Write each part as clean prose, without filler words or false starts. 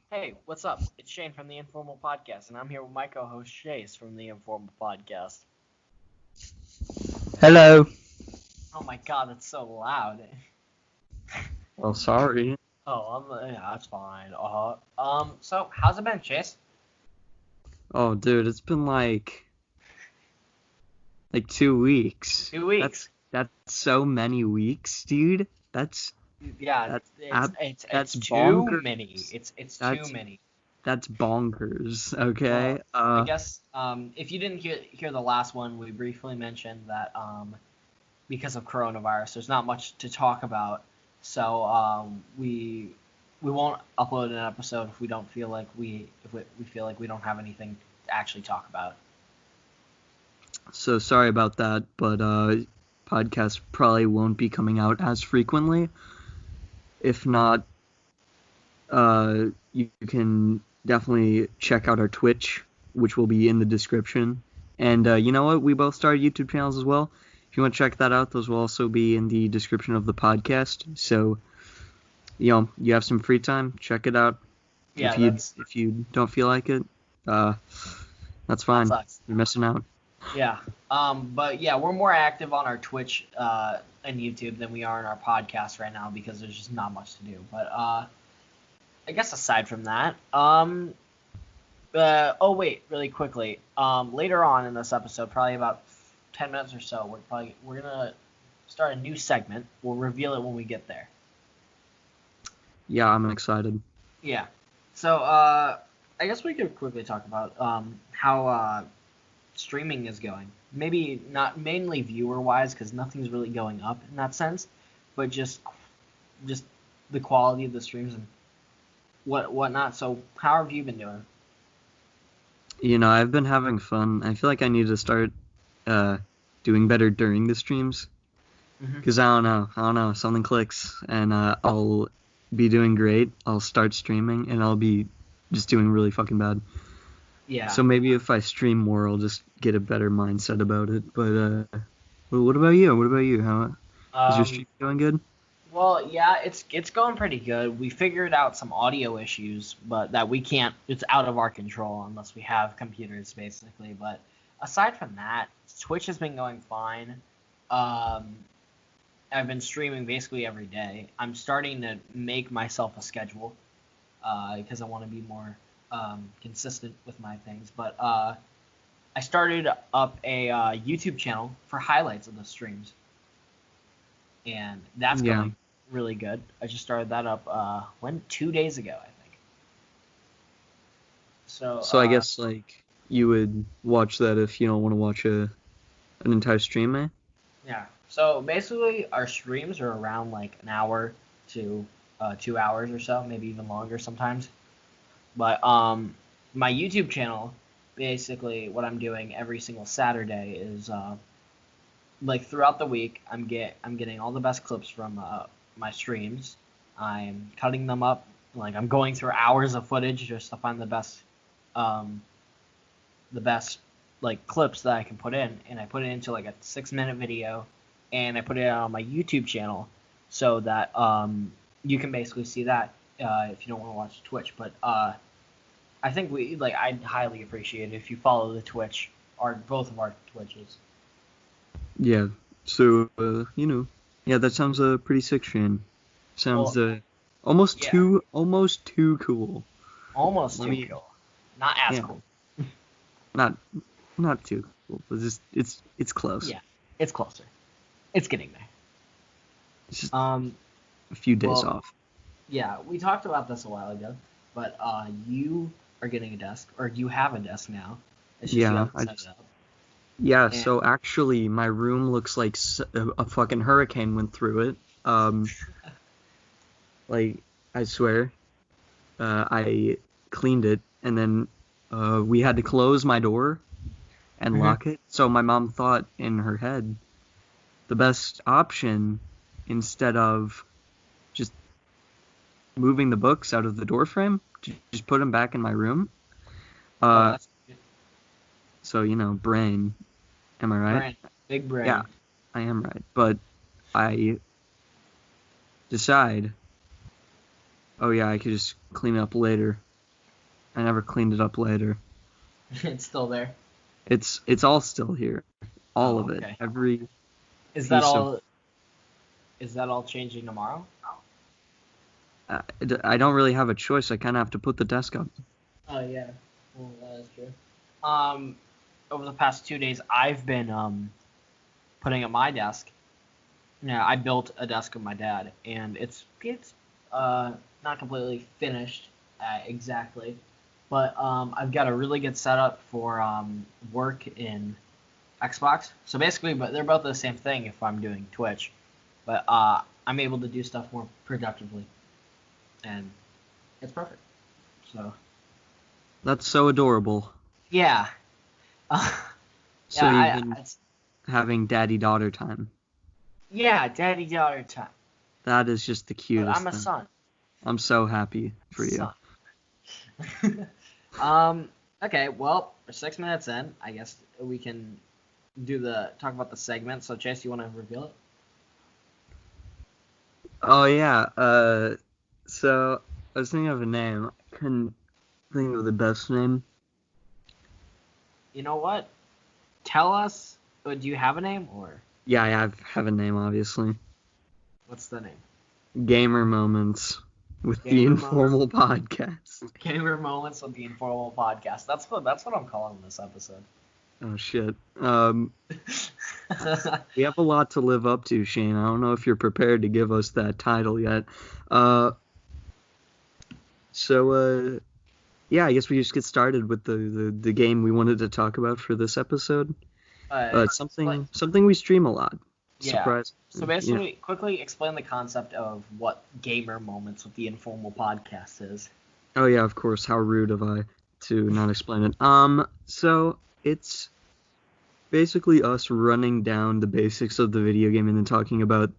Hey, what's up? It's Shane from the Informal Podcast, and I'm here with my co-host Chase from the Informal Podcast. Hello. Oh my God, that's so loud. Oh, sorry. Yeah, that's fine. So how's it been, Chase? Oh, dude, it's been like 2 weeks. 2 weeks. That's so many weeks, dude. That's Yeah, that's it's ab- it's that's it's too many. bonkers. It's too That's many. that's bonkers. Well, Okay. I guess if you didn't hear the last one, we briefly mentioned that because of coronavirus, there's not much to talk about. So we won't upload an episode if we don't feel like we feel like we don't have anything to actually talk about. So sorry about that, but podcast probably won't be coming out as frequently. If not, you can definitely check out our Twitch, which will be in the description. And you know what? We both started YouTube channels as well. If you want to check that out, those will also be in the description of the podcast. So, you have some free time, check it out. Yeah, If you don't feel like it, that's fine. sucks. You're missing out. Yeah. But yeah, we're more active on our Twitch and YouTube than we are in our podcast right now because there's just not much to do. But I guess aside from that, oh wait, really quickly. Later on in this episode, probably about 10 minutes or so, we're gonna start a new segment. We'll reveal it when we get there. Yeah, I'm excited. Yeah. So I guess we could quickly talk about how streaming is going. Maybe not mainly viewer wise, because nothing's really going up in that sense, but just the quality of the streams and whatnot. So how have you been doing? I've been having fun. I feel like I need to start doing better during the streams. Because I don't know, something clicks, and I'll be doing great. I'll start streaming, and I'll be just doing really fucking bad. Yeah. So maybe if I stream more, I'll just get a better mindset about it. But what about you? How is your stream going good? Well, yeah, it's going pretty good. We figured out some audio issues, but that we can't. It's out of our control unless we have computers, basically. But aside from that, Twitch has been going fine. I've been streaming basically every day. I'm starting to make myself a schedule because I want to be more consistent with my things. But I started up a YouTube channel for highlights of the streams, and that's going really good. I just started that up 2 days ago, I think. So I guess like you would watch that if you don't want to watch an entire stream, eh? Yeah. So basically, our streams are around like an hour to 2 hours or so, maybe even longer sometimes. But my YouTube channel, basically, what I'm doing every single Saturday is like throughout the week, I'm getting all the best clips from my streams. I'm cutting them up, like I'm going through hours of footage just to find the best like clips that I can put in, and I put it into like a 6-minute video, and I put it on my YouTube channel so that you can basically see that if you don't want to watch Twitch. But I think I'd highly appreciate it if you follow the Twitch, both of our Twitches. Yeah. So yeah, that sounds pretty sick, Shane. Sounds almost too cool. Almost too cool. Not as cool. Not too cool, but it's close. Yeah, it's closer. It's getting there. It's just a few days off. Yeah, we talked about this a while ago, but you are getting a desk, or you have a desk now. It's just you haven't set it up. Yeah, and so actually my room looks like a fucking hurricane went through it. Like, I swear, I cleaned it, and then we had to close my door and lock it. So my mom thought in her head the best option, instead of just moving the books out of the door frame, to just put them back in my room. That's good. So, brain. Am I right? Brain. Big brain. Yeah, I am right. But I decide, oh yeah, I could just clean it up later. I never cleaned it up later. It's still there. It's all still here. All of it. Okay. Every Is that piece all? of. Is that all changing tomorrow? I don't really have a choice. I kind of have to put the desk up. Oh yeah, well that is true. Over the past 2 days, I've been putting up my desk. Yeah, I built a desk with my dad, and it's not completely finished exactly, but I've got a really good setup for work in Xbox. So basically, but they're both the same thing if I'm doing Twitch, but I'm able to do stuff more productively, and it's perfect. So That's so adorable. yeah, So yeah, you've been having daddy-daughter time. yeah, daddy-daughter time. That is just the But cutest I'm a thing. son. I'm so happy for you. Son. Okay, well, we're 6 minutes in. I guess we can talk about the segment. So Chase, you want to reveal it? Oh yeah. So I was thinking of a name. I couldn't think of the best name. You know what? Tell us. Do you have a name or Yeah, I have a name, obviously. what's the name? Gamer Moments with the Gamer Informal Podcast. Gamer Moments with the Informal Podcast. That's what I'm calling this episode. Oh shit. We have a lot to live up to, Shane. I don't know if you're prepared to give us that title yet. Yeah, I guess we just get started with the game we wanted to talk about for this episode. Something we stream a lot. Yeah. Surprise. So basically, quickly explain the concept of what Gamer Moments with the Informal Podcast is. Oh yeah, of course. How rude of I to not explain it. So it's basically us running down the basics of the video game and then talking about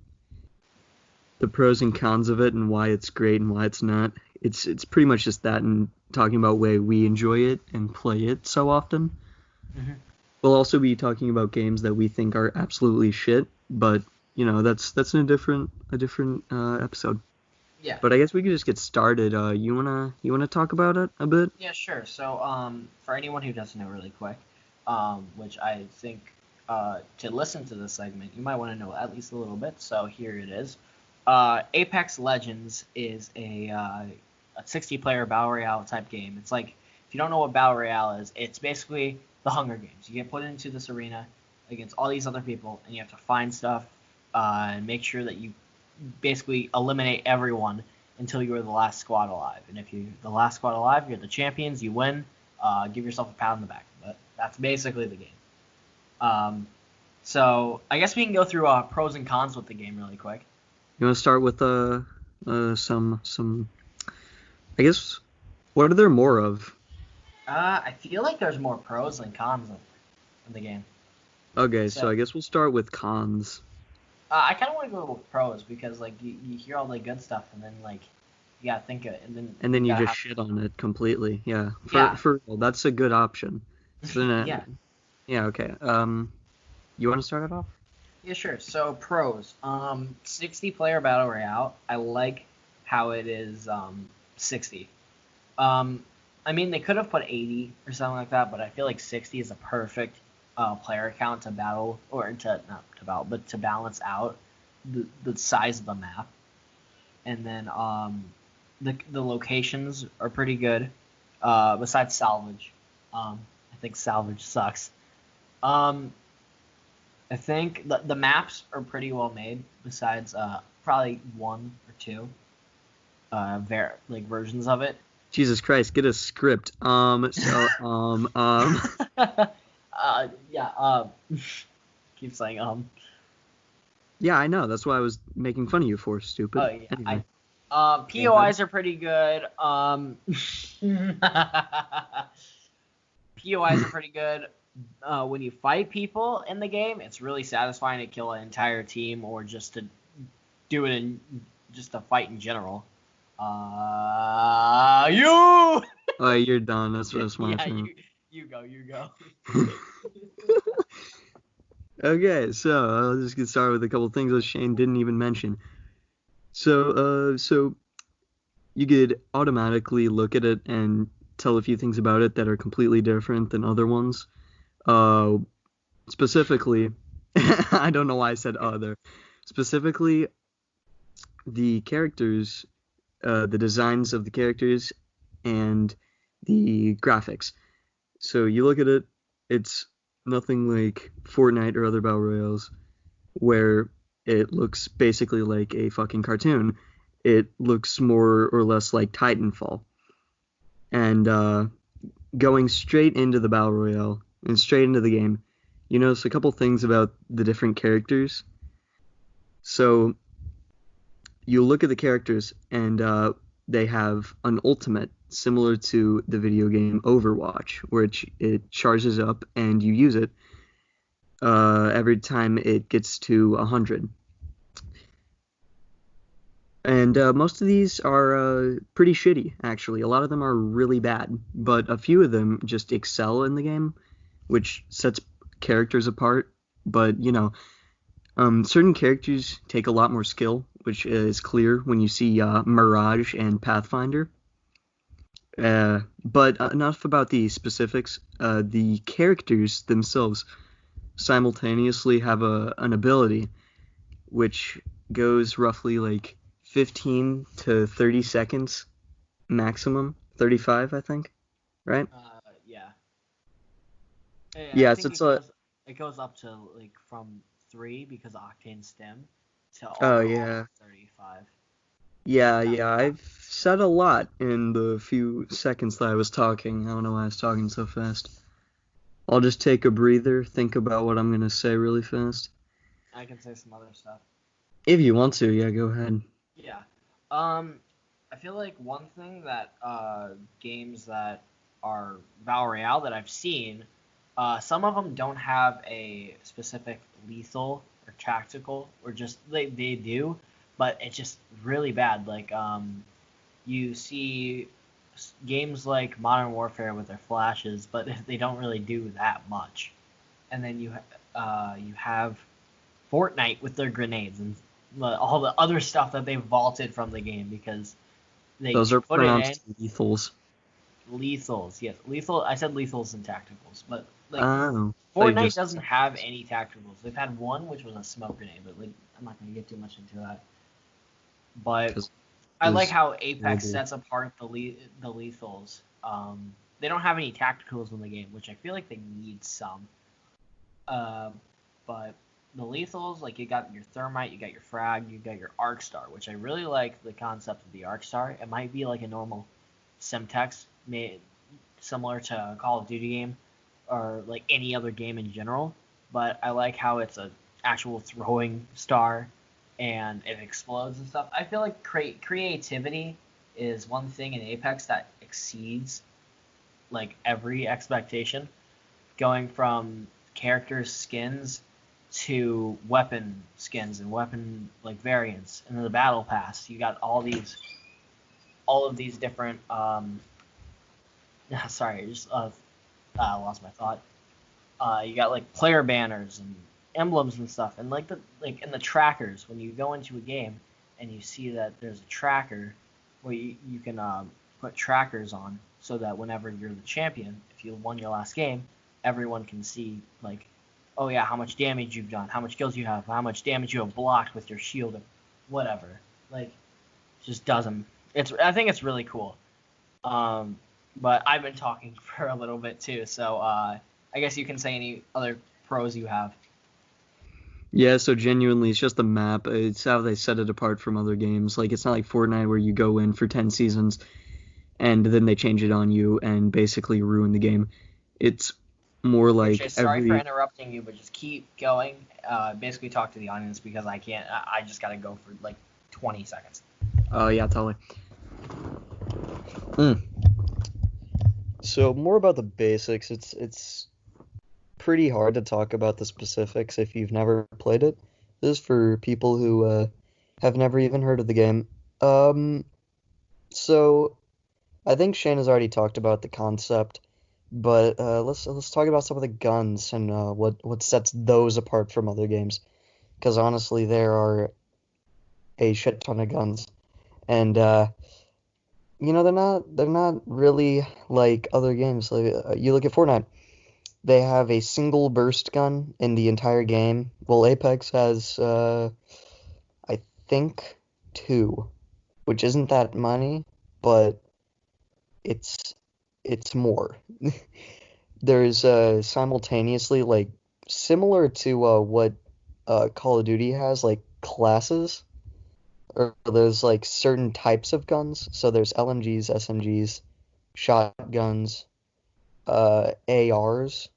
the pros and cons of it and why it's great and why it's not. It's pretty much just that, and talking about way we enjoy it and play it so often. Mm-hmm. We'll also be talking about games that we think are absolutely shit, but that's in a different episode. Yeah. But I guess we could just get started. You wanna talk about it a bit? Yeah, sure. So for anyone who doesn't know, really quick, which I think to listen to this segment, you might want to know at least a little bit. So here it is. Apex Legends is a 60-player battle royale type game. It's like, if you don't know what battle royale is, it's basically the Hunger Games. You get put into this arena against all these other people, and you have to find stuff and make sure that you basically eliminate everyone until you are the last squad alive. And if you're the last squad alive, you're the champions, you win, give yourself a pat on the back. But that's basically the game. So I guess we can go through pros and cons with the game really quick. You want to start with some I guess, what are there more of? I feel like there's more pros than cons in the game. Okay, so I guess we'll start with cons. I kind of want to go with pros because like you hear all the good stuff and then like you gotta think of it and then you just shit on it completely. Yeah. For real, that's a good option. So then, yeah. Yeah. Okay. You want to start it off? Yeah, sure. So pros. 60-player battle royale. I like how it is 60. I mean, they could have put 80 or something like that, but I feel like 60 is a perfect player count to battle, or to not to battle, but to balance out the size of the map. And then the locations are pretty good. Besides salvage, I think salvage sucks. I think the maps are pretty well made. Besides probably one or two versions of it. Jesus Christ, get a script. Keep saying Yeah, I know. That's why I was making fun of you for, stupid. Oh yeah. Anyway. POIs are pretty good. POIs are pretty good. When you fight people in the game, it's really satisfying to kill an entire team or just to do it in just to fight in general. You. Oh, you're done. That's my turn. You go. Okay, so I'll just get started with a couple things that Shane didn't even mention. So you could automatically look at it and tell a few things about it that are completely different than other ones. Specifically, I don't know why I said other. Specifically, the characters, the designs of the characters, and the graphics. So you look at it, it's nothing like Fortnite or other battle royales, where it looks basically like a fucking cartoon. It looks more or less like Titanfall. And going straight into the battle royale and straight into the game, you notice a couple things about the different characters. So you look at the characters, and they have an ultimate similar to the video game Overwatch, where it charges up and you use it every time it gets to 100. And most of these are pretty shitty, actually. A lot of them are really bad, but a few of them just excel in the game, which sets characters apart. But, certain characters take a lot more skill, which is clear when you see Mirage and Pathfinder. But enough about the specifics. The characters themselves simultaneously have an ability which goes roughly like 15 to 30 seconds maximum. 35, I think, right? Yeah. Yeah, I so think it goes up to like from 3 because of Octane Stim to oh almost yeah. 35. Yeah, I've said a lot in the few seconds that I was talking. I don't know why I was talking so fast. I'll just take a breather, think about what I'm gonna say really fast. I can say some other stuff. If you want to, yeah, go ahead. Yeah. I feel like one thing that games that are Battle Royale that I've seen, some of them don't have a specific lethal or tactical, or just they do, but it's just really bad. Like you see games like Modern Warfare with their flashes, but they don't really do that much. And then you have Fortnite with their grenades and all the other stuff that they vaulted from the game because they Those are put it pronounced in. lethals. Lethals, yes, lethal. I said lethals and tacticals, but like Oh, they Fortnite just doesn't have any tacticals. They've had one, which was a smoke grenade, but like I'm not gonna get too much into that. But because I like it's how Apex global. sets apart the lethals. They don't have any tacticals in the game, which I feel like they need some. Uh, but the lethals, like you got your thermite, you got your frag, you got your arc star, which I really like the concept of the arc star. It might be like a normal Semtex, made similar to a Call of Duty game or like any other game in general. But I like how it's a actual throwing star and it explodes and stuff. I feel like creativity is one thing in Apex that exceeds like every expectation, going from character skins to weapon skins and weapon like variants. And in the battle pass, you got all of these different sorry, I just lost my thought. You got like player banners and emblems and stuff, and like in the trackers when you go into a game and you see that there's a tracker where you can put trackers on so that whenever you're the champion, if you won your last game, everyone can see like, oh yeah, how much damage you've done, how much kills you have, how much damage you have blocked with your shield, or whatever. Like, it just doesn't. I think it's really cool. But I've been talking for a little bit too, so I guess you can say any other pros you have. Yeah, so genuinely, it's just the map. It's how they set it apart from other games. Like, it's not like Fortnite where you go in for 10 seasons and then they change it on you and basically ruin the game. It's more like Sorry for interrupting you, but just keep going. Basically, talk to the audience because I can't. I just gotta go for like 20 seconds. Oh, yeah, totally. So, more about the basics. It's pretty hard to talk about the specifics if you've never played it. This is for people who have never even heard of the game. So I think Shane has already talked about the concept, but let's talk about some of the guns and what sets those apart from other games. Because honestly, there are a shit ton of guns, and they're not really like other games. Like you look at Fortnite, they have a single burst gun in the entire game. Well, Apex has I think two, which isn't that many, but it's it's more. There's simultaneously like similar to what Call of Duty has, like classes, or there's like certain types of guns. So there's LMGs, SMGs, shotguns, ARs.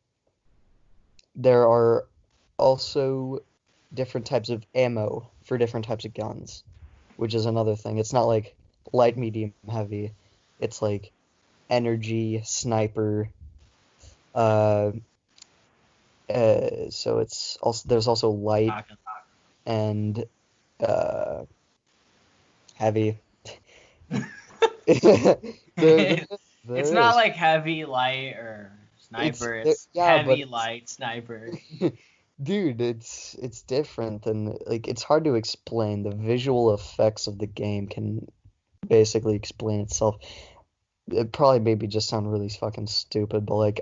There are also different types of ammo for different types of guns, which is another thing. It's not like light, medium, heavy. It's like energy, sniper. Uh, so it's also there's also light and uh, heavy. there, It's there not is. like heavy, light, or sniper. It's Yeah, but heavy, light, sniper. dude, it's different and like it's hard to explain. The visual effects of the game can basically explain itself. It probably maybe just sound really fucking stupid, but like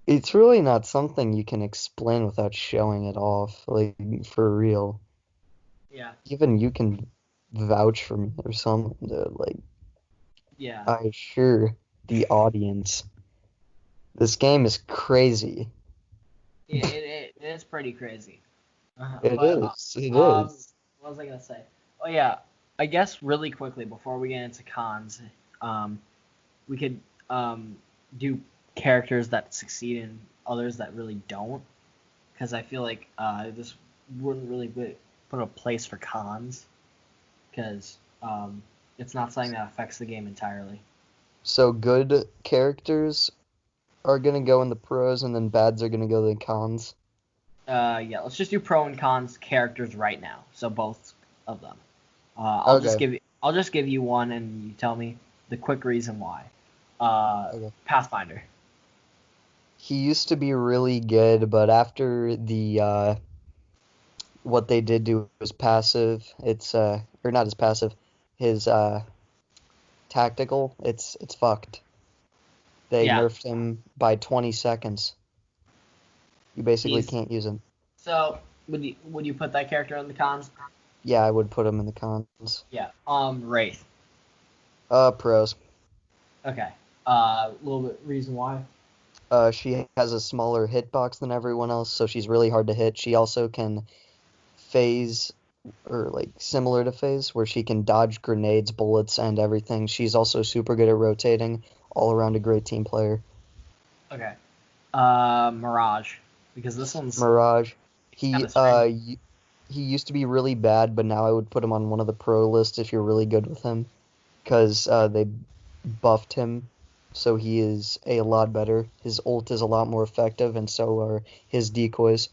it's really not something you can explain without showing it off, like for real. Yeah, Even you can vouch for me or something. Like yeah. I assure the audience, this game is crazy. It is pretty crazy. It But is. It is. what was I gonna say? Oh yeah, I guess really quickly before we get into cons, um, we could do characters that succeed and others that really don't, because I feel like this wouldn't really put a place for cons, because it's not something that affects the game entirely. So good characters are gonna go in the pros, and then bads are gonna go in the cons. Yeah, let's just do pro and cons characters right now. So both of them. Okay. I'll just give you one, and you tell me the quick reason why. Okay. Pathfinder. He used to be really good, but after the what they did to his passive, it's or not his passive, his tactical, it's fucked. They Yeah. nerfed him by 20 seconds. You basically He's can't use him. so would you put that character in the cons? Yeah, I would put him in the cons. Yeah. Wraith. Pros. Okay. A little bit reason why. She has a smaller hitbox than everyone else, so she's really hard to hit. She also can phase, or like similar to phase, where she can dodge grenades, bullets, and everything. She's also super good at rotating, all around a great team player. Okay. Mirage, because this one's Mirage, kind he of strange. he used to be really bad, but now I would put him on one of the pro lists if you're really good with him, because they buffed him, so he is a lot better. His ult is a lot more effective, and so are his decoys.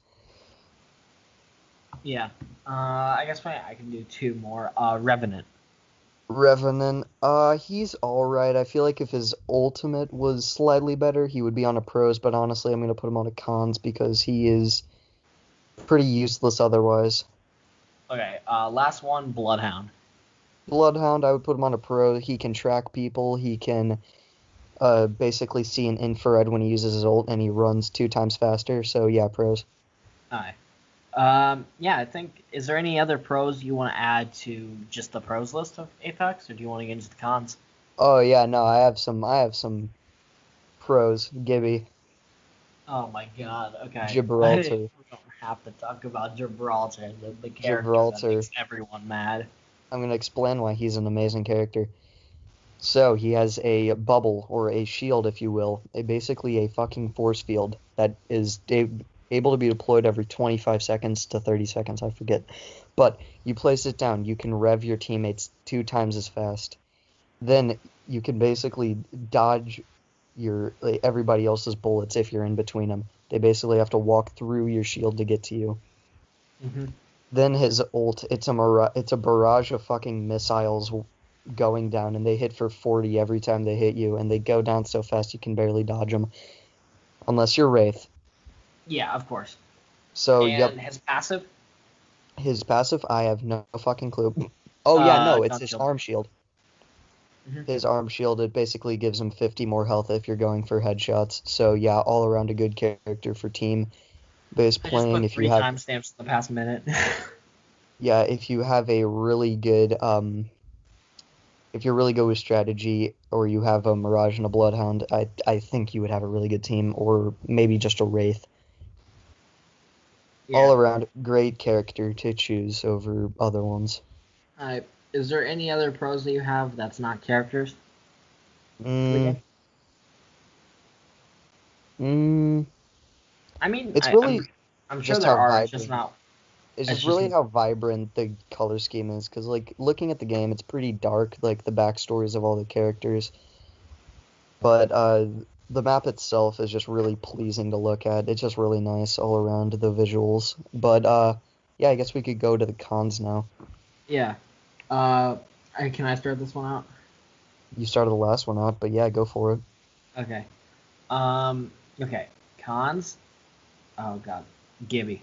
Yeah. I guess I can do two more. Revenant. Revenant, he's alright. I feel like if his ultimate was slightly better, he would be on a pros, but honestly, I'm gonna put him on a cons because he is pretty useless otherwise. Okay. Last one. Bloodhound. Bloodhound, I would put him on a pro. He can track people. He can basically see an infrared when he uses his ult, and he runs 2 times faster. So yeah, pros. Alright. Yeah, I think. Is there any other pros you want to add to just the pros list of Apex, or do you want to get into the cons? Oh yeah, no, I have some. Pros. Gibby, Oh my god. Okay. Gibraltar, We don't have to talk about Gibraltar, the character that Gibraltar. makes everyone mad. I'm gonna explain why he's an amazing character. So he has a bubble or a shield, if you will, basically a fucking force field that is able to be deployed every 25 seconds to 30 seconds, I forget. But you place it down, you can rev your teammates 2 times as fast. Then you can basically dodge your like, everybody else's bullets if you're in between them. They basically have to walk through your shield to get to you. Hmm. Then his ult, it's a barrage of fucking missiles going down, and they hit for 40 every time they hit you, and they go down so fast you can barely dodge them, unless you're Wraith. Yeah, of course. So, yep, And his passive, his passive, I have no fucking clue. Oh, yeah, no, it's gun his shield. arm shield. his arm shield, it basically gives him 50 more health if you're going for headshots. So yeah, all around a good character for team-based I just playing. put If you 3 have, timestamps in the past minute. yeah, if you have a really good, if you're really good with strategy, or you have a Mirage and a Bloodhound, I think you would have a really good team, or maybe just a Wraith. Yeah. All around, great character to choose over other ones. Is there any other pros that you have that's not characters? Mm, mm, I mean, it's really I'm sure just there how are. It's just vibrant. not. It's It's just just really how vibrant the color scheme is, because like looking at the game, it's pretty dark, like the backstories of all the characters. But the map itself is just really pleasing to look at. It's just really nice all around, the visuals. But yeah, I guess we could go to the cons now. yeah. Can I start this one out? You started the last one out, but yeah, go for it. Okay. Okay. Cons. Oh God, Gibby.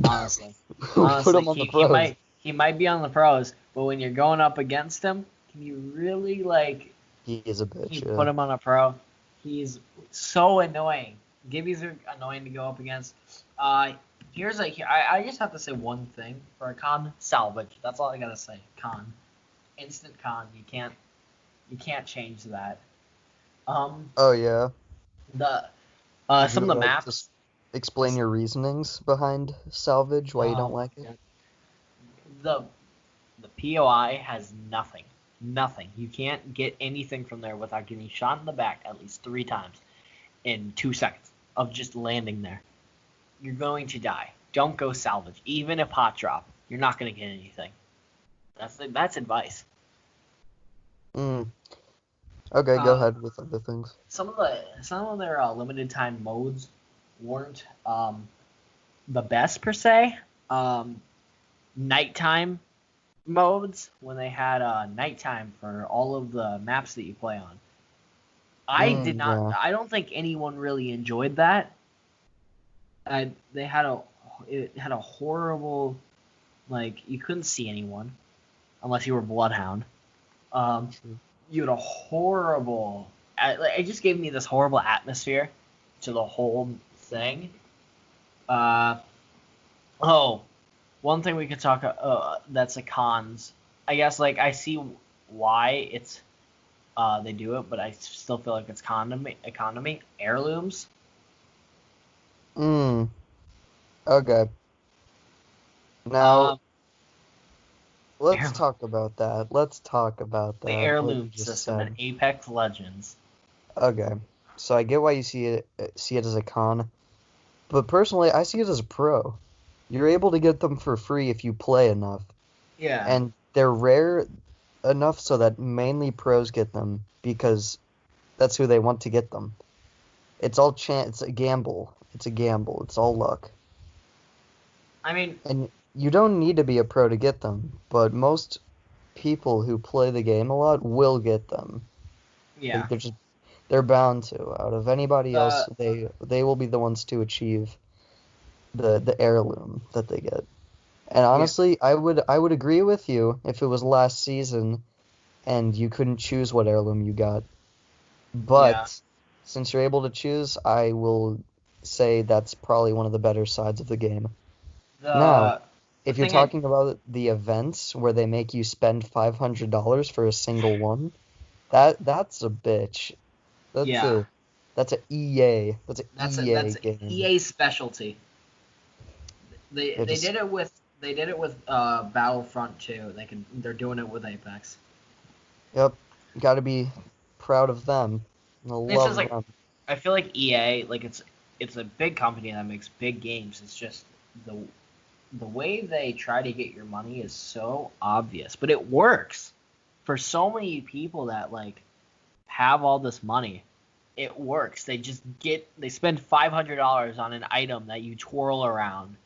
Honestly, Put him on the pros. he might be on the pros, but when you're going up against him, can you really like? He is a Can you bitch, put yeah. him on a pro? He's so annoying. Gibbies are annoying to go up against. I just have to say one thing for a con: salvage. That's all I gotta say. Con, instant con. You can't change that. Um, Oh yeah. the Would some you of the like to maps. explain your reasonings behind salvage, why you don't Oh like my it? god. The the POI has nothing. Nothing. You can't get anything from there without getting shot in the back at least 3 times in 2 seconds of just landing there. You're going to die. Don't go salvage. Even if hot drop, you're not going to get anything. That's advice. Mm. Okay, go Uh, ahead with other things. some of their limited time modes weren't the best per se. Nighttime modes when they had nighttime for all of the maps that you play on. I did not. Yeah. I don't think anyone really enjoyed that. They had it had a horrible, like, you couldn't see anyone unless you were Bloodhound. Um, True. you had a horrible. It just gave me this horrible atmosphere to the whole thing. Uh, oh, one thing we could talk. That's a cons. I guess like I see why it's they do it, but I still feel like it's economy heirlooms. Mm. Okay. Now Um, let's heir- talk about that. Let's talk about the that. What you heirloom just system in said. Apex Legends. Okay. So I get why you see it as a con, but personally, I see it as a pro. You're able to get them for free if you play enough, Yeah. and they're rare enough so that mainly pros get them because that's who they want to get them. It's all chance. It's a gamble. It's a gamble. It's all luck. I mean, And you don't need to be a pro to get them, but most people who play the game a lot will get them. Like yeah. they're bound to. Out of anybody else, The they will be the ones to achieve the heirloom that they get. And yeah. honestly, I would agree with you if it was last season and you couldn't choose what heirloom you got. Yeah. But since you're able to choose, I will say that's probably one of the better sides of the game. Now, The if you're thing I talking about the events where they make you spend $500 for a single one, that's a bitch. That's yeah. a that's a EA. That's a That's EA game. EA specialty. It just They did it with Battlefront 2. They're doing it with Apex. yep. Got to be proud of them. I It's just love like them. I feel like EA, like it's a big company that makes big games. It's just the the way they try to get your money is so obvious, but it works for so many people that like have all this money. It works. They spend $500 on an item that you twirl around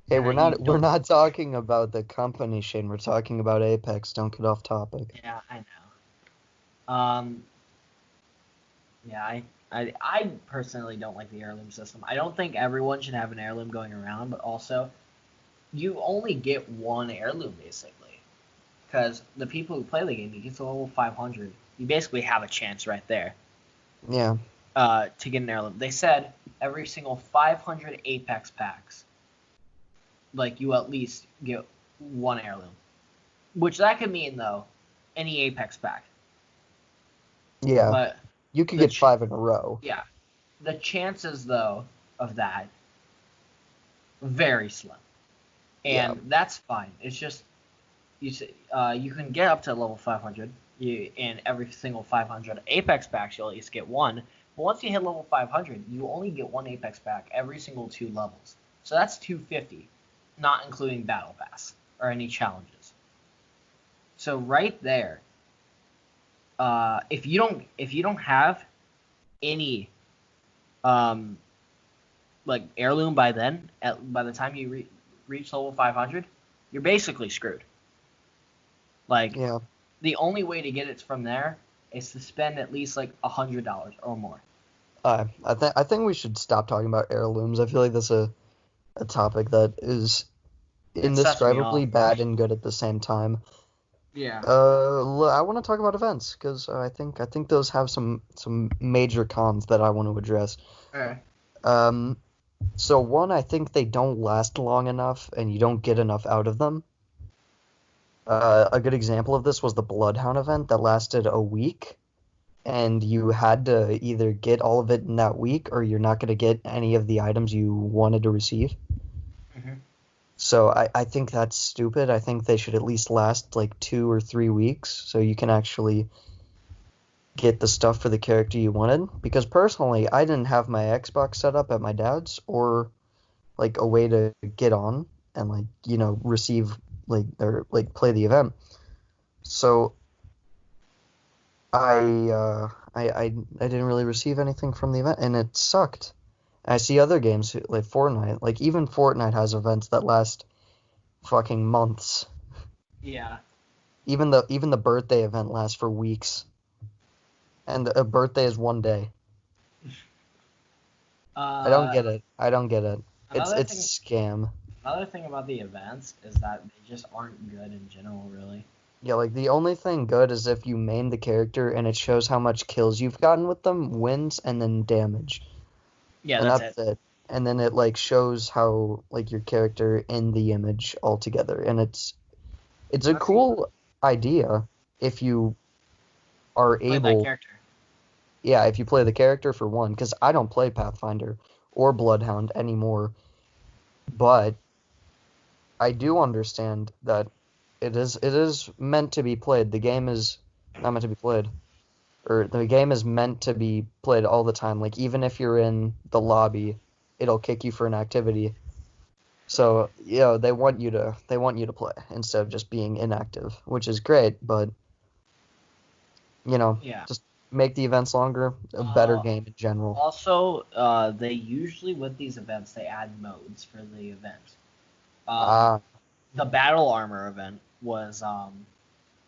Hey, and we're that you not we're don't. not talking about the company, Shane. We're talking about Apex. Don't get off topic. Yeah, I know. Yeah, I personally don't like the heirloom system. I don't think everyone should have an heirloom going around, but also you only get one heirloom basically. because the people who play the game, you get to level 500, you basically have a chance right there. Yeah. To get an heirloom. They said every single 500 Apex packs, like, you at least get one heirloom. Which that could mean, though, any Apex pack. Yeah. But you could get 5 in a row. Yeah. The chances, though, of that, very slim. And that's fine. It's just, you can get up to level 500. In every single 500 Apex packs, you'll at least get one. But once you hit level 500, you only get one Apex pack every single 2 levels. So that's 250, not including Battle Pass or any challenges. So right there, if you don't have any like heirloom by then, by the time you reach level 500, you're basically screwed. Like, the only way to get it from there is to spend at least like $100 or more. I think we should stop talking about heirlooms. I feel like that's a topic that is indescribably bad and good at the same time. Yeah. I want to talk about events because I think those have some major cons that I want to address. Okay. So one, I think they don't last long enough, and you don't get enough out of them. A good example of this was the Bloodhound event that lasted a week, and you had to either get all of it in that week, or you're not going to get any of the items you wanted to receive. Mm-hmm. So I think that's stupid. I think they should at least last like 2 or 3 weeks, so you can actually get the stuff for the character you wanted. Because personally, I didn't have my Xbox set up at my dad's, or like a way to get on and like, you know, receive or play the event. So I didn't really receive anything from the event, and it sucked. I see other games like Fortnite, like even Fortnite has events that last fucking months. Yeah. Even the birthday event lasts for weeks. And a birthday is 1 day. I don't get it. It's a scam. Another thing about the events is that they just aren't good in general, really. Yeah, like the only thing good is if you main the character and it shows how much kills you've gotten with them, wins, and then damage. Yeah, and that's it. And then it like shows how like your character in the image altogether, and it's a cool idea if you are play able. That character. Yeah, if you play the character for one, because I don't play Pathfinder or Bloodhound anymore, but I do understand that it is meant to be played. The game is not meant to be played. Or the game is meant to be played all the time. Like, even if you're in the lobby, it'll kick you for an activity. So, they want you to play instead of just being inactive, which is great, but just make the events longer, a better game in general. Also, they usually, with these events, they add modes for the event. The Battle Armor event was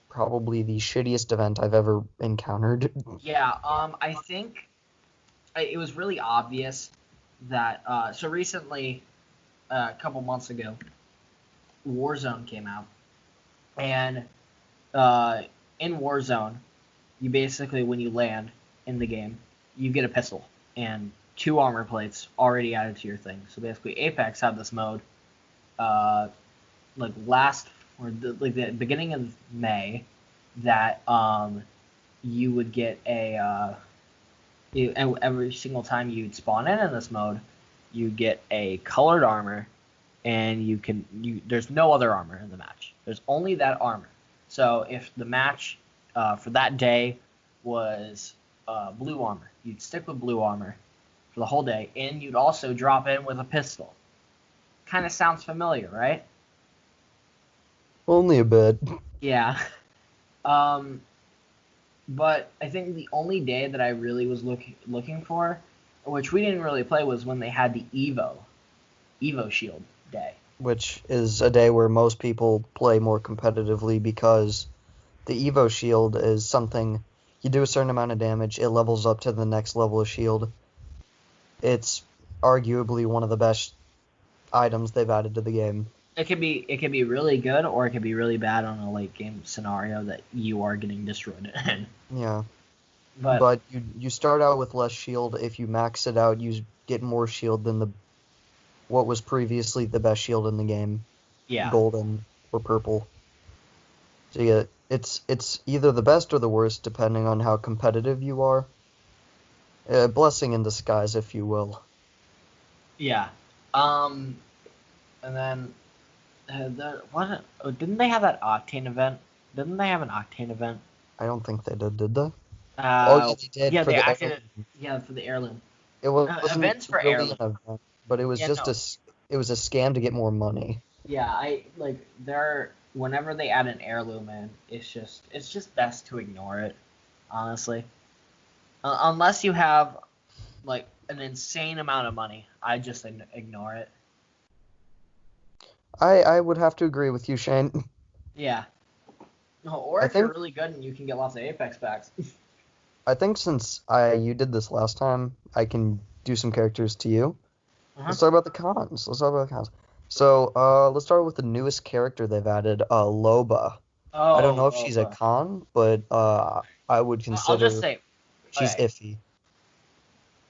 probably the shittiest event I've ever encountered. Yeah, I think it was really obvious that so recently, a couple months ago, Warzone came out, and in Warzone, you basically, when you land in the game, you get a pistol and 2 armor plates already added to your thing. So basically, Apex had this mode, the beginning of May, that you would get every single time you'd spawn in this mode, you get a colored armor, and there's no other armor in the match. There's only that armor. So if the match for that day was blue armor, you'd stick with blue armor for the whole day, and you'd also drop in with a pistol. Kind of sounds familiar, right? Only a bit. Yeah. But I think the only day that I really was looking for, which we didn't really play, was when they had the Evo Shield day. Which is a day where most people play more competitively, because the Evo Shield is something, you do a certain amount of damage, it levels up to the next level of shield. It's arguably one of the best items they've added to the game. It could be really good, or it could be really bad on a late game scenario that you are getting destroyed in. Yeah. But But you start out with less shield. If you max it out, you get more shield than what was previously the best shield in the game, yeah, golden or purple. So yeah, it's either the best or the worst depending on how competitive you are. A blessing in disguise, if you will. yeah. And then didn't they have that Octane event? Didn't they have an Octane event? I don't think they did they? Oh yeah, they did Yeah, for they the acted heirloom. it. Yeah, for the heirloom. It wasn't Events for really heirloom. an event, but it was Yeah, just no. it was a scam to get more money. Yeah, I like they're whenever they add an heirloom in, it's just best to ignore it, honestly. Unless you have like an insane amount of money, I just ignore it. I would have to agree with you, Shane. Yeah. No, or I if you're think really good and you can get lots of Apex packs. I think since you did this last time, I can do some characters to you. Uh-huh. Let's talk about the cons. So, let's start with the newest character they've added, Loba. I don't know if she's a Loba. con, but I would I'll just consider say, she's okay. iffy.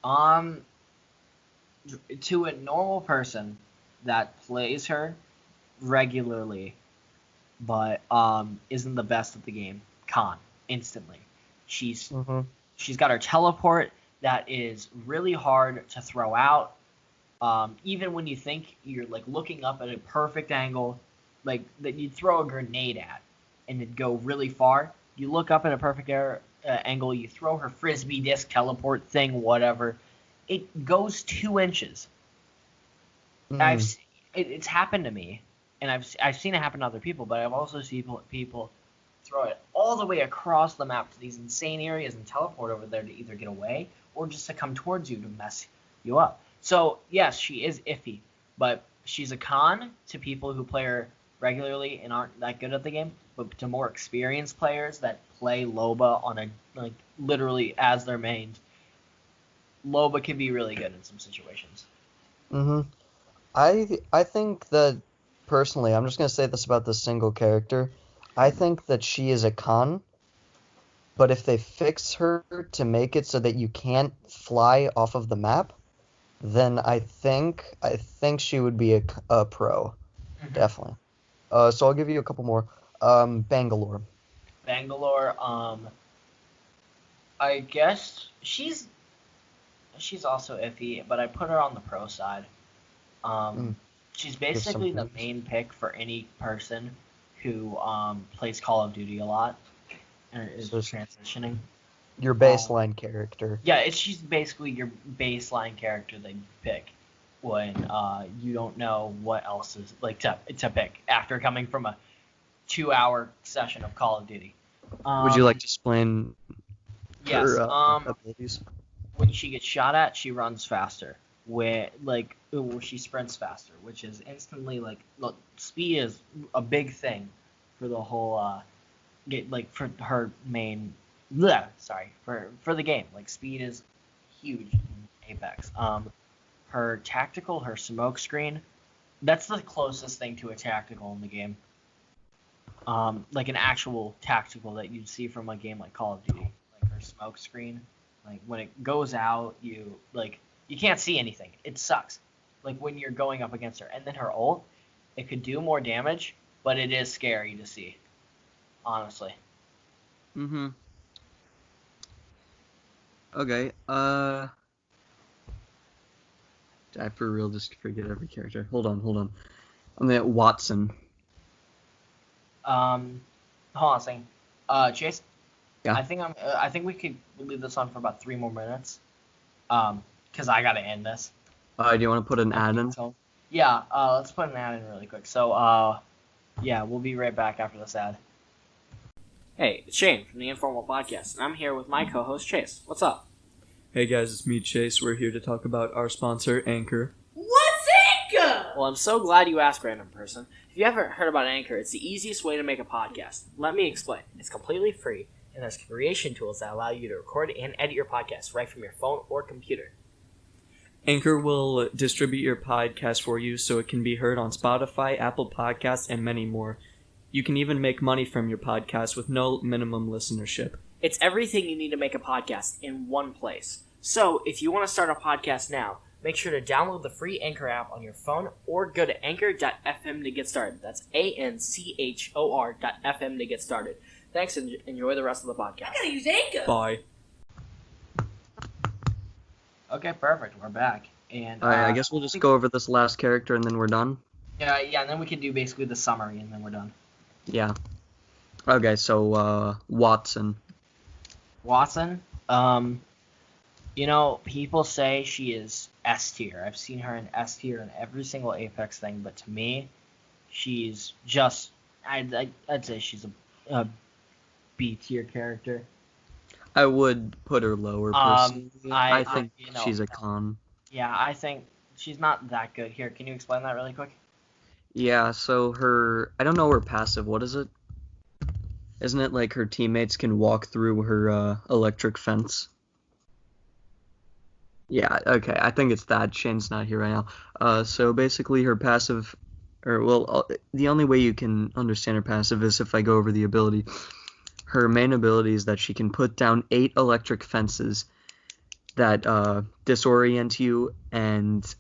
Um, to a normal person that plays her regularly, but isn't the best at the game, con instantly. She's Mm-hmm. she's got her teleport that is really hard to throw out. Even when you think you're like looking up at a perfect angle, like that you'd throw a grenade at, and it'd go really far. You look up at a perfect angle, you throw her frisbee disc teleport thing, whatever. It goes 2 inches. I've Mm. it's happened to me, and I've seen it happen to other people, but I've also seen people throw it all the way across the map to these insane areas and teleport over there to either get away or just to come towards you to mess you up. So yes, she is iffy, but she's a con to people who play her regularly and aren't that good at the game. But to more experienced players that play Loba on a like literally as their main, Loba can be really good in some situations. Mm-hmm. I think that personally, I'm just gonna say this about this single character. I think that she is a con, but if they fix her to make it so that you can't fly off of the map, then I think she would be a pro, Mm-hmm. definitely. So I'll give you a couple more. Bangalore. Bangalore, I guess she's also iffy, but I put her on the pro side. Mm, She's give some basically the pros. main pick for any person who plays Call of Duty a lot and is So transitioning. your Um, baseline character. yeah, she's basically your baseline character that you pick when you don't know what else is like to pick after coming from a 2 hour session of Call of Duty. Would you like Um, to explain yes. her abilities? When she gets shot at, she runs faster. She sprints faster, which is instantly like look, speed is a big thing for the whole for her main. Sorry for the game. Like speed is huge in Apex. Her tactical, her smoke screen, that's the closest thing to a tactical in the game. Like an actual tactical that you'd see from a game like Call of Duty, like her smoke screen. Like when it goes out, you can't see anything. It sucks. Like when you're going up against her, and then her ult, it could do more damage, but it is scary to see, honestly. Mm-hmm. Okay. I for real just forget every character. Hold on. I'm at Watson. Hold on a second. Chase, Yeah. I think we could leave this on for about 3 more minutes. Because I gotta end this. Do you want to put an ad in? So, yeah. Let's put an ad in really quick. So, yeah, we'll be right back after this ad. Hey, it's Shane from the Informal Podcast, and I'm here with my co-host Chase. What's up? Hey guys, it's me, Chase. We're here to talk about our sponsor, Anchor. What's Anchor? Well, I'm so glad you asked, random person. If you haven't heard about Anchor, it's the easiest way to make a podcast. Let me explain. It's completely free, and there's creation tools that allow you to record and edit your podcast right from your phone or computer. Anchor will distribute your podcast for you so it can be heard on Spotify, Apple Podcasts, and many more. You can even make money from your podcast with no minimum listenership. It's everything you need to make a podcast in one place. So, if you want to start a podcast now, make sure to download the free Anchor app on your phone or go to anchor.fm to get started. That's ANCHOR.fm to get started. Thanks and enjoy the rest of the podcast. I gotta use Anchor. Bye. Okay, perfect. We're back. And I guess we'll just go over this last character and then we're done. Yeah, and then we can do basically the summary and then we're done. Yeah. Okay, so Watson. Watson, people say she is S tier. I've seen her in S tier in every single Apex thing, but to me, she's just I'd say she's a B tier character. I would put her lower personally. I think she's a con. Yeah, I think she's not that good. Here, can you explain that really quick? Yeah, so I don't know her passive. What is it? Isn't it like her teammates can walk through her electric fence? Yeah, okay, I think it's that. Shane's not here right now. So basically her passive, the only way you can understand her passive is if I go over the ability. Her main ability is that she can put down 8 electric fences that disorient you and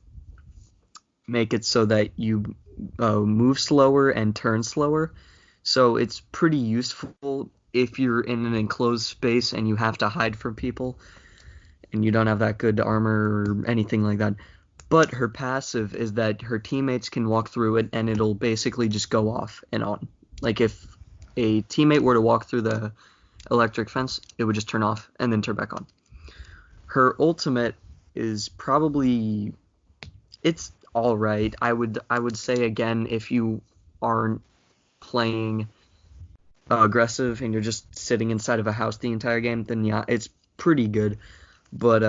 make it so that you move slower and turn slower. So it's pretty useful if you're in an enclosed space and you have to hide from people and you don't have that good armor or anything like that. But her passive is that her teammates can walk through it and it'll basically just go off and on. Like if a teammate were to walk through the electric fence, it would just turn off and then turn back on. Her ultimate is probably, it's all right. I would say again, if you aren't playing aggressive and you're just sitting inside of a house the entire game, then yeah, it's pretty good. But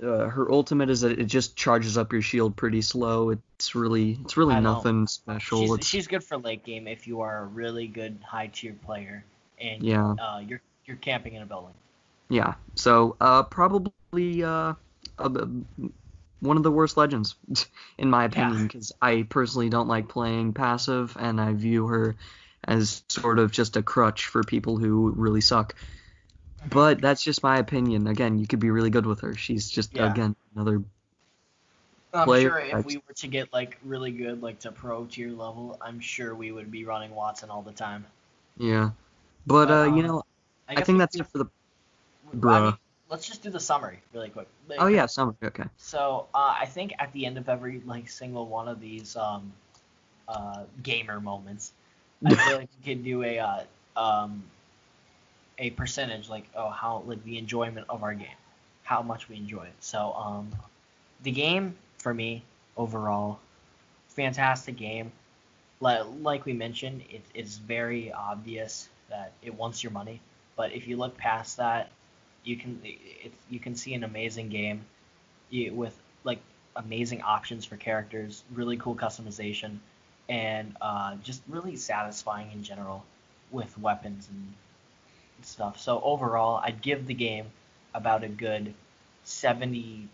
her ultimate is that it just charges up your shield pretty slow. It's really nothing special. She's good for late game if you are a really good high tier player and you're camping in a building. Yeah. So probably one of the worst legends, in my opinion, because I personally don't like playing passive, and I view her as sort of just a crutch for people who really suck. But that's just my opinion. Again, you could be really good with her. She's just, again, another player. I'm sure if we were to get, really good, to pro tier level, I'm sure we would be running Watson all the time. Yeah. But I think that's it for the... Bruh. Let's just do the summary really quick. Oh yeah, summary. Okay. So I think at the end of every single one of these gamer moments, I feel like we could do a percentage, how the enjoyment of our game, how much we enjoy it. So the game for me overall, fantastic game. Like we mentioned, it's very obvious that it wants your money, but if you look past that, you can see an amazing game with amazing options for characters, really cool customization, and just really satisfying in general with weapons and stuff. So overall, I'd give the game about a good 73%.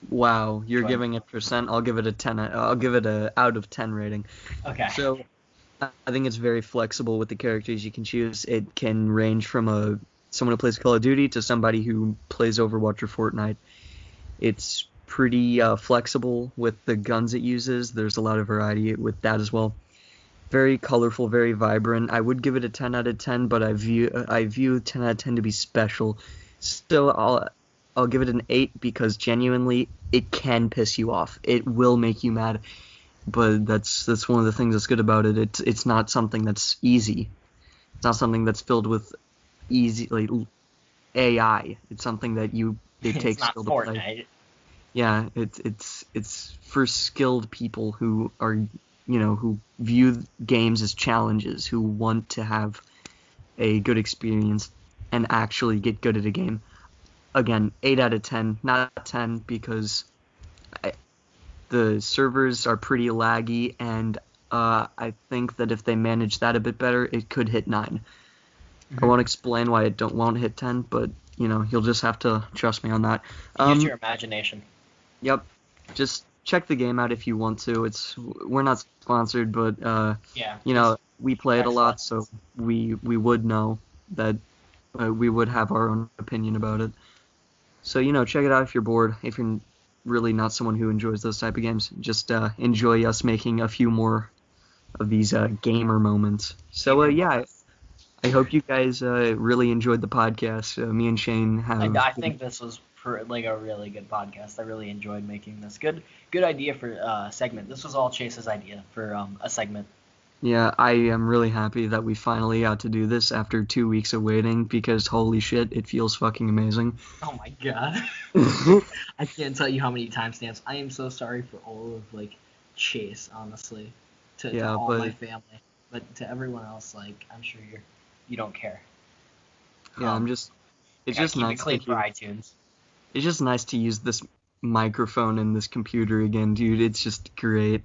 Wow, you're giving it percent. I'll give it a 10. I'll give it a out of 10 rating. Okay. So I think it's very flexible with the characters you can choose. It can range from someone who plays Call of Duty to somebody who plays Overwatch or Fortnite. It's pretty flexible with the guns it uses. There's a lot of variety with that as well. Very colorful, very vibrant. I would give it a 10 out of 10, but I view 10 out of 10 to be special. So I'll give it an 8 because genuinely it can piss you off. It will make you mad. But that's one of the things that's good about it. It's not something that's easy. It's not something that's filled with easy AI. It's something that it takes skill to play. Yeah, it's for skilled people who are who view games as challenges, who want to have a good experience and actually get good at a game. Again, 8 out of 10, not 10 because the servers are pretty laggy, and I think that if they manage that a bit better, it could hit 9. Mm-hmm. I won't explain why it won't hit 10, but you'll just have to trust me on that. Use your imagination. Yep. Just check the game out if you want to. We're not sponsored, but we play it a lot, so we would know that we would have our own opinion about it. So check it out if you're bored. If you're really not someone who enjoys those type of games, just enjoy us making a few more of these gamer moments. So I hope you guys really enjoyed the podcast. Me and Shane have. I think this was a really good podcast. I really enjoyed making this. Good idea for a segment. This was all Chase's idea for a segment. Yeah, I am really happy that we finally got to do this after 2 weeks of waiting, because holy shit, it feels fucking amazing. Oh my god. I can't tell you how many timestamps. I am so sorry for all of Chase, honestly, to all my family, but to everyone else, I'm sure you don't care. Yeah, it's just nice. Clean for iTunes. It's just nice to use this microphone and this computer again, dude. It's just great.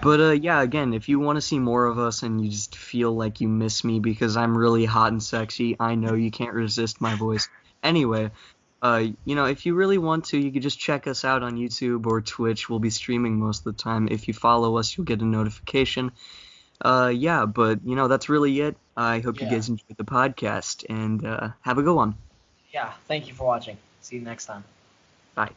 But again, if you want to see more of us and you just feel like you miss me because I'm really hot and sexy, I know you can't resist my voice. Anyway, if you really want to, you could just check us out on YouTube or Twitch. We'll be streaming most of the time. If you follow us, you'll get a notification. But that's really it. I hope you guys enjoyed the podcast, and have a good one. Yeah, thank you for watching. See you next time. Bye.